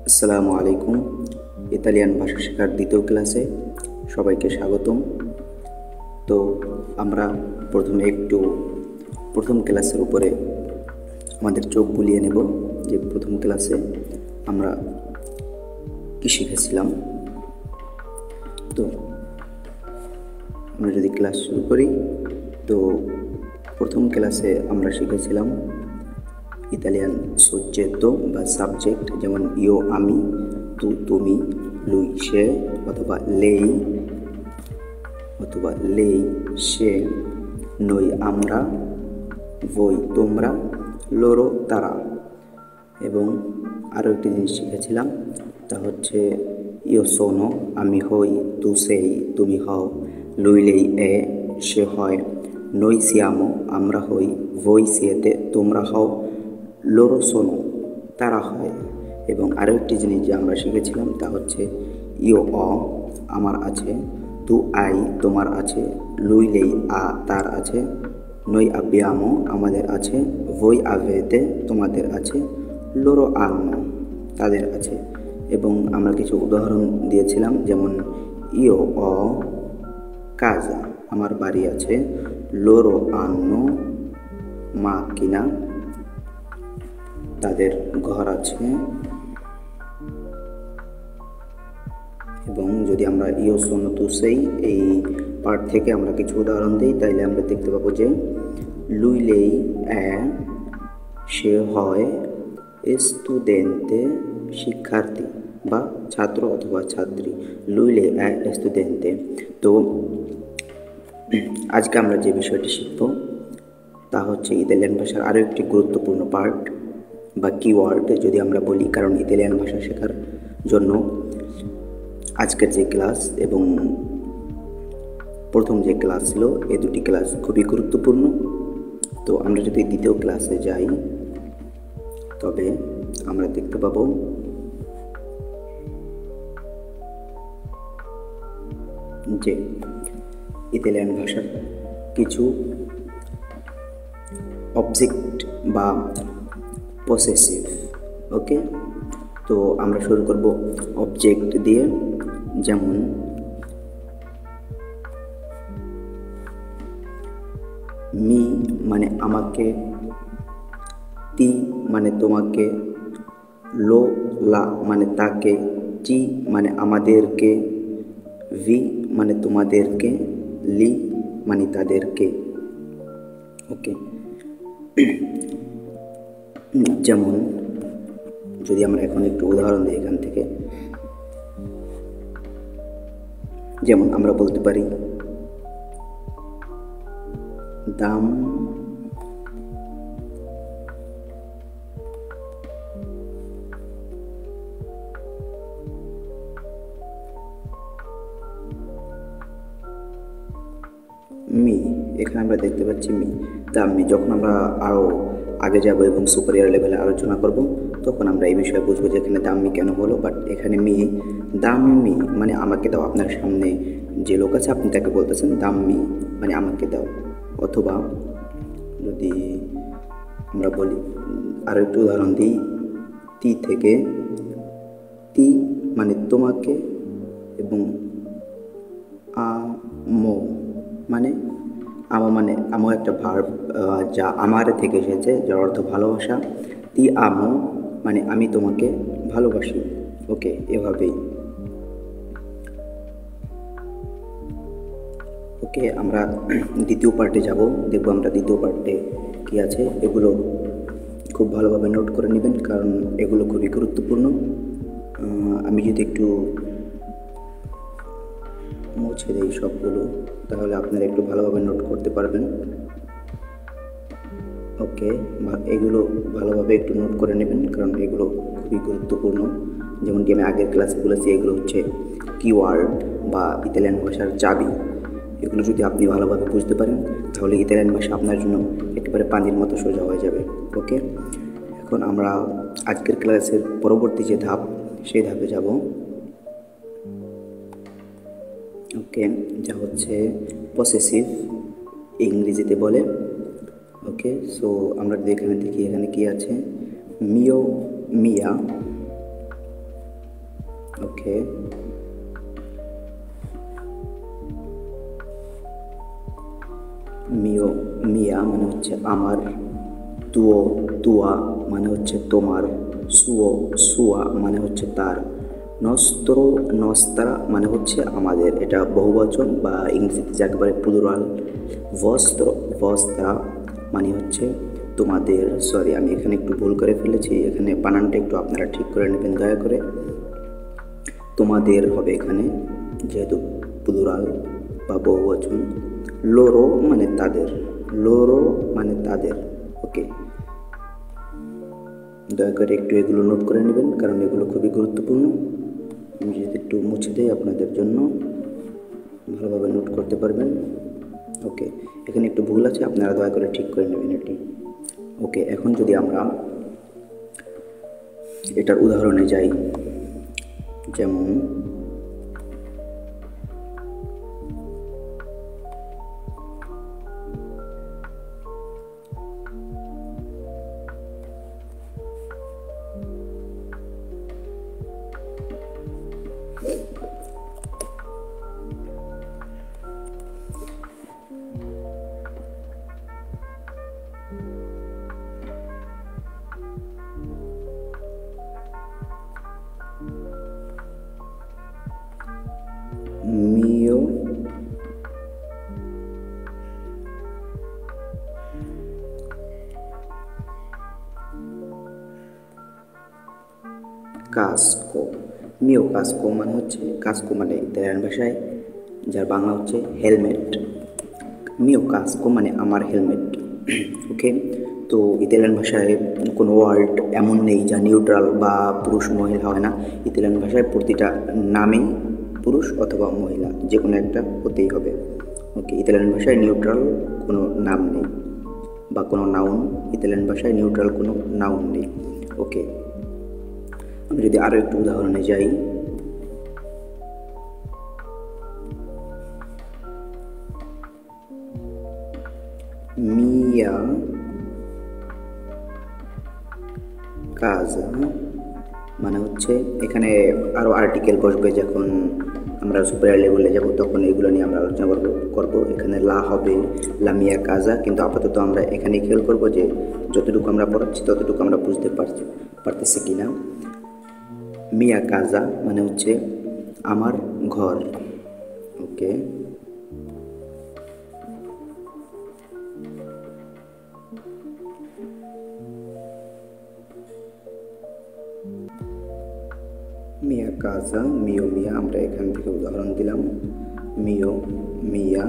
আসসালামু আলাইকুম। ইতালিয়ান ভাষা শেখার দ্বিতীয় ক্লাসে সবাইকে স্বাগতম। তো আমরা প্রথমে একটু প্রথম ক্লাসের উপরে আমাদের চোখ বুলিয়ে নেব যে প্রথম ক্লাসে আমরা কী শিখেছিলাম। তো আমরা যদি ক্লাস শুরু করি, তো প্রথম ক্লাসে আমরা শিখেছিলাম ইতালিয়ান সজ্জেতো বা সাবজেক্ট, যেমন ইও আমি, তু তুমি, লুই সে, অথবা লেই সে, নই আমরা, voi তোমরা, loro তারা। এবং আরও একটি জিনিস শিখেছিলাম, তা হচ্ছে ইও সোনো আমি হই, তু সেই তুমি হও, lui lei è সে হয়, noi siamo আমরা হই, voi siete তোমরা হও, loro sono তারা হয়। এবং আরও একটি জিনিস যে আমরা শিখেছিলাম তা হচ্ছে ইও অ আমার আছে, তু আই তোমার আছে, lui lei আ তার আছে, noi abbiamo আমাদের আছে, voi avete তোমাদের আছে, loro hanno তাদের আছে। এবং আমরা কিছু উদাহরণ দিয়েছিলাম, যেমন ইও অ কাজা আমার বাড়ি আছে, loro hanno macchina তাদের ঘর আছে। এবং যদি আমরা ইও সোনো তু সেই এই পার্ট থেকে আমরা কিছু উদাহরণ দিই, তাইলে আমরা দেখতে পাবো যে lui lei è সে হয়, স্টুডেন্টে শিক্ষার্থী বা ছাত্র অথবা ছাত্রী, lui lei è studente। তো আজকে আমরা যে বিষয়টি শিখব তা হচ্ছে ইতালিয়ান ভাষার আরও একটি গুরুত্বপূর্ণ পার্ট বা কিওয়ার্ড যদি আমরা বলি, কারণ ইতালিয়ান ভাষা শেখার জন্য আজকের যে ক্লাস এবং প্রথম যে ক্লাস ছিল, এই দুটি ক্লাস খুবই গুরুত্বপূর্ণ। তো আমরা যদি দ্বিতীয় ক্লাসে যাই, তবে আমরা দেখতে পাবো যে ইতালিয়ান ভাষার কিছু অবজেক্ট বা পসেসিভ। ওকে, তো আমরা শুরু করব অবজেক্ট দিয়ে, যেমন মি মানে আমাকে, তি মানে তোমাকে, লো লা মানে তাকে, চি মানে আমাদেরকে, ভি মানে তোমাদেরকে, লি মানে তাদেরকে। ওকে, যেমন যদি আমরা এখন একটু উদাহরণ দিই এখান থেকে, যেমন আমরা বলতে পারি দাম মি, এখানে আমরা দেখতে পাচ্ছি মি, দাম্মি। যখন আমরা আরও আগে যাব এবং সুপারিয়ার লেভেলে আলোচনা করব, তখন আমরা এই বিষয়ে বুঝবো যে এখানে দাম্মি কেন হলো। বাট এখানে মি, দাম্মি মানে আমাকে দাও। আপনার সামনে যে লোক আছে আপনি তাকে বলতেছেন দাম্মি মানে আমাকে দাও। অথবা যদি আমরা বলি, আরও একটু উদাহরণ দিই, তি থেকে, তি মানে তোমাকে, এবং আমো মানে আমো একটা ভার্ব যা আমারে থেকে এসেছে, যার অর্থ ভালোবাসা। তি আমো মানে আমি তোমাকে ভালোবাসি। ওকে, এভাবেই। ওকে, আমরা দ্বিতীয় পার্টে যাব, দেখবো আমরা দ্বিতীয় পার্টে কী আছে। এগুলো খুব ভালোভাবে নোট করে নেবেন, কারণ এগুলো খুবই গুরুত্বপূর্ণ। আমি যদি একটু মুছে দিই সবগুলো, তাহলে আপনারা একটু ভালোভাবে নোট করতে পারবেন। ওকে, এগুলো ভালোভাবে একটু নোট করে নেবেন, কারণ এগুলো খুবই গুরুত্বপূর্ণ। যেমনটি আমি আগের ক্লাসে বলেছি, এগুলো হচ্ছে কিওয়ার্ড বা ইতালিয়ান ভাষার চাবি। এগুলো যদি আপনি ভালোভাবে বুঝতে পারেন, তাহলে ইতালিয়ান ভাষা আপনার জন্য একেবারে পানির মতো সোজা হয়ে যাবে। ওকে, এখন আমরা আজকের ক্লাসের পরবর্তী যে ধাপ, সেই ধাপে যাব। ওকে, যা হচ্ছে পসেসিভ, ইংরেজিতে বলে। ওকে, সো আমরা যদি এখানে দেখি, এখানে কি আছে, মিও মিয়া, ওকে, মিও মিয়া মানে হচ্ছে আমার, তুও তুয়া মানে হচ্ছে তোমার, সুও সুয়া মানে হচ্ছে তার, নস্ত্র নস্তারা মানে হচ্ছে আমাদের, এটা বহুবচন বা ইংরেজিতে যাকে বলে প্লুরাল। বস্ত্র বস্ত্রা মানে হচ্ছে তোমাদের, সরি আমি এখানে একটু ভুল করে ফেলেছি, এখানে বানানটা একটু আপনারা ঠিক করে নেবেন দয়া করে। তোমাদের হবে এখানে, যেহেতু প্লুরাল বা বহুবচন। লোরো মানে তাদের, লোরো মানে তাদের। ওকে, দয়া করে একটু এগুলো নোট করে নেবেন, কারণ এগুলো খুবই গুরুত্বপূর্ণ। আমি যদি একটু মুছে দিই আপনাদের জন্য, ভালোভাবে নোট করতে পারবেন। ওকে, এখানে একটু ভুল আছে, আপনারা দয়া করে ঠিক করে নেবেন এটি। ওকে, এখন যদি আমরা এটার উদাহরণে যাই, যেমন মিও কাস্কো, মিও কাস্কো মানে হচ্ছে, কাস্কো মানে ইতালিয়ান ভাষায়, যার বাংলা হচ্ছে হেলমেট। মিও কাস্কো মানে আমার হেলমেট। ওকে, তো ইতালিয়ান ভাষায় কোনো ওয়ার্ড এমন নেই যা নিউট্রাল বা পুরুষ মহিলা হয় না। ইতালিয়ান ভাষায় প্রতিটা নামেই পুরুষ অথবা মহিলা যে কোনো একটা হতেই হবে। ওকে, ইতালিয়ান ভাষায় নিউট্রাল কোনো নাম নেই বা কোনো নাউন, ইতালিয়ান ভাষায় নিউট্রাল কোনো নাউন নেই। ওকে, আমি যদি আরও একটু উদাহরণে যাই, মিয়া কাজা মানে হচ্ছে, এখানে আরও আর্টিকেল বসবে, যখন আমরা সুপার লেভেলে যাব তখন এগুলো নিয়ে আমরা আলোচনা করবো। এখানে লা হবে লামিয়া কাজা, কিন্তু আপাতত আমরা এখানেই খেয়াল করব যে যতটুকু আমরা পড়াচ্ছি ততটুকু আমরা বুঝতে পারতেছি কি না। মিয়া কাজা মানে হচ্ছে আমার ঘর। ওকে, মিয়া কাজা, মিও মিয়া, আমরা এখান থেকে উদাহরণ দিলাম। মিও মিয়া,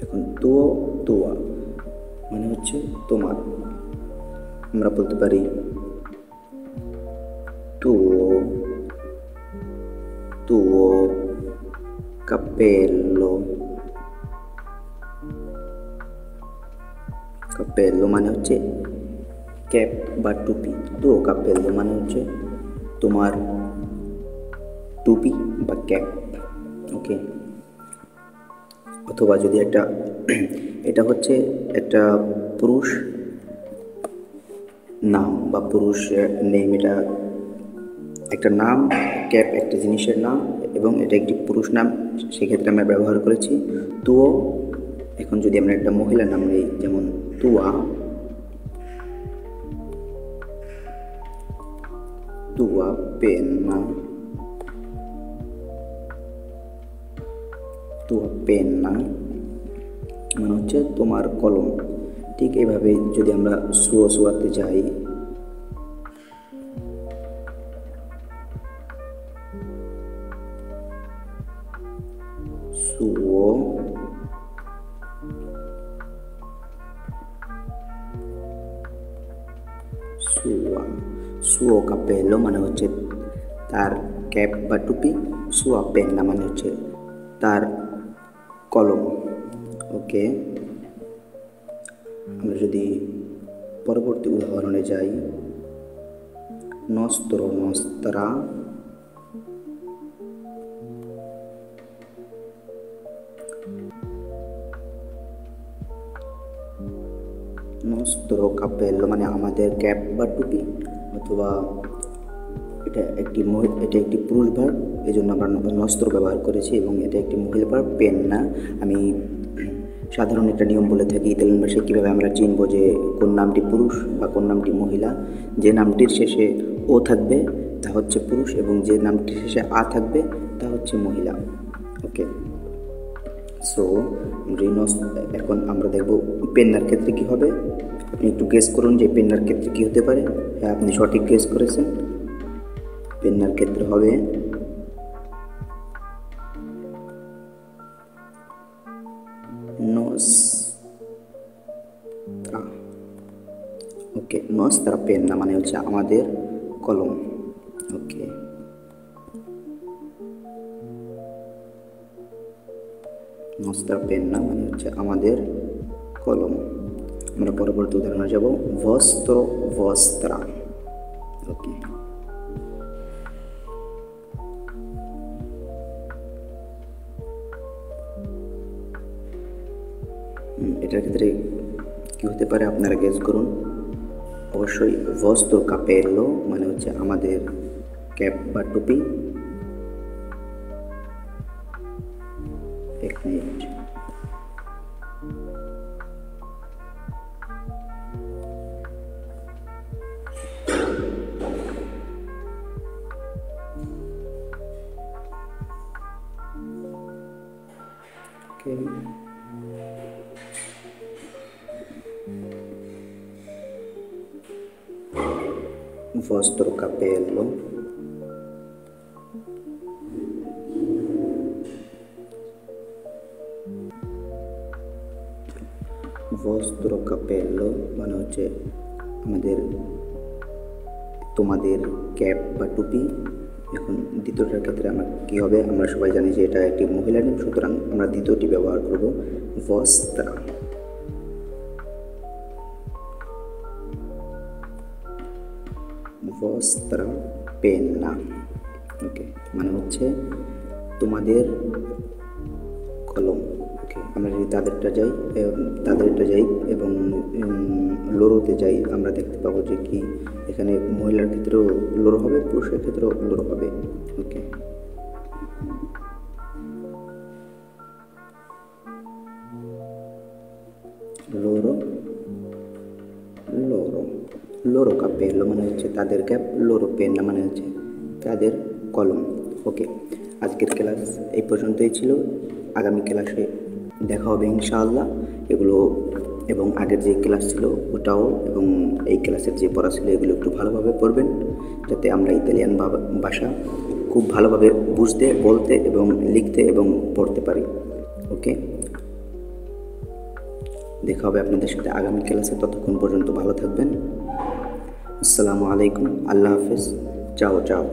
এখন তুও তুয়া মানে হচ্ছে তোমার, আমরা বলতে পারি তুও তুও কাপেল্লো, কাপেল্লো মানে হচ্ছে ক্যাপ বা টুপি। তো কাপেল্লো মানে হচ্ছে তোমার টুপি বা ক্যাপ। ওকে, অথবা যদি একটা এটা হচ্ছে একটা পুরুষ নাম বা পুরুষ নেম, এটা একটা নাম, ক্যাপ একটা জিনিসের নাম এবং এটা একটি পুরুষ নাম, সেক্ষেত্রে আমরা ব্যবহার করেছি তুও। এখন যদি আমরা একটা মহিলার নাম নিই, যেমন তুয়া, তুয়া পেন্না, তুয়া পেন্না মানে হচ্ছে তোমার কলম। ঠিক এইভাবে যদি আমরা সুয়া সুয়াতে যাই, সুও সুয়া, সুও কাপেলো মানে হচ্ছে তার ক্যাপ বা টুপি, সুয়া পেন্না মানে হচ্ছে তার কলম। ওকে, আমরা যদি পরবর্তী উদাহরণে যাই, নস্ত্র নস্ত্রা nostro cappello মানে আমাদের ক্যাপ বা টুপি, অথবা এটা একটি পুরুষ ভার্ব, এই জন্য আমরা নস্ত্র ব্যবহার করেছি, এবং এটা একটি মহিলা ভার্ব, পেন্না। আমি সাধারণ একটা নিয়ম বলে থাকি ইতালিয়ান ভাষায় কীভাবে আমরা চিনব যে কোন নামটি পুরুষ বা কোন নামটি মহিলা। যে নামটির শেষে ও থাকবে তা হচ্ছে পুরুষ, এবং যে নামটির শেষে আ থাকবে তা হচ্ছে মহিলা। ওকে, সো এখন আমরা দেখব পেন্নার ক্ষেত্রে কী হবে। আপনি একটু গেস করুন যে পেন্নার ক্ষেত্রে কী হতে পারে। হ্যাঁ, আপনি সঠিক গেস করেছেন। পেন্নার ক্ষেত্রে হবে নস্ত্রা। ওকে, নস্ত্রা পেন্না মানে হচ্ছে আমাদের কলম। ওকে, নস্ত্রা পেন্না মানে হচ্ছে আমাদের কলম। আমরা পরবর্তী উদাহরণে যাব, vostro vostra। ওকে, এটার ক্ষেত্রে কী হতে পারে আপনারা গেস করুন। অবশ্যই vostro capello মানে হচ্ছে আমাদের ক্যাপ বা টুপি। এক মিনিট। ওকে, vostro capello মানে হচ্ছে তোমাদের ক্যাপ বা টুপি। এখন দ্বিতীয়টার ক্ষেত্রে আমরা কী হবে, আমরা সবাই জানি যে এটা একটি মহিলা নাম, সুতরাং আমরা দ্বিতীয়টি ব্যবহার করব, vostra। vostra penna। ওকে, মানে হচ্ছে তোমাদের কলম। ওকে, আমরা যদি তাদেরটা যাই এবং লোরোতে যাই, আমরা দেখতে পাবো যে কি এখানে মহিলার ক্ষেত্রেও লোরো হবে, পুরুষের ক্ষেত্রেও লোরো হবে। ওকে, লোরো লোরো লোরো কাপেলো মানে হচ্ছে তাদের ক্যাপ, লোরো পেন্না মানে হচ্ছে তাদের কলম। ওকে, আজকের ক্লাস এই পর্যন্তই ছিল। আগামী ক্লাসে দেখা হবে ইনশাআল্লাহ। এগুলো এবং আগের যে ক্লাস ছিল ওটাও এবং এই ক্লাসের যে পড়া ছিল এগুলো একটু ভালোভাবে পড়বেন, যাতে আমরা ইতালিয়ান ভাষা খুব ভালোভাবে বুঝতে, বলতে এবং লিখতে এবং পড়তে পারি। ওকে, দেখা হবে আপনাদের সাথে আগামী ক্লাসে। ততক্ষণ পর্যন্ত ভালো থাকবেন। আসসালামু আলাইকুম, আল্লাহ হাফেজ, চাও চাও।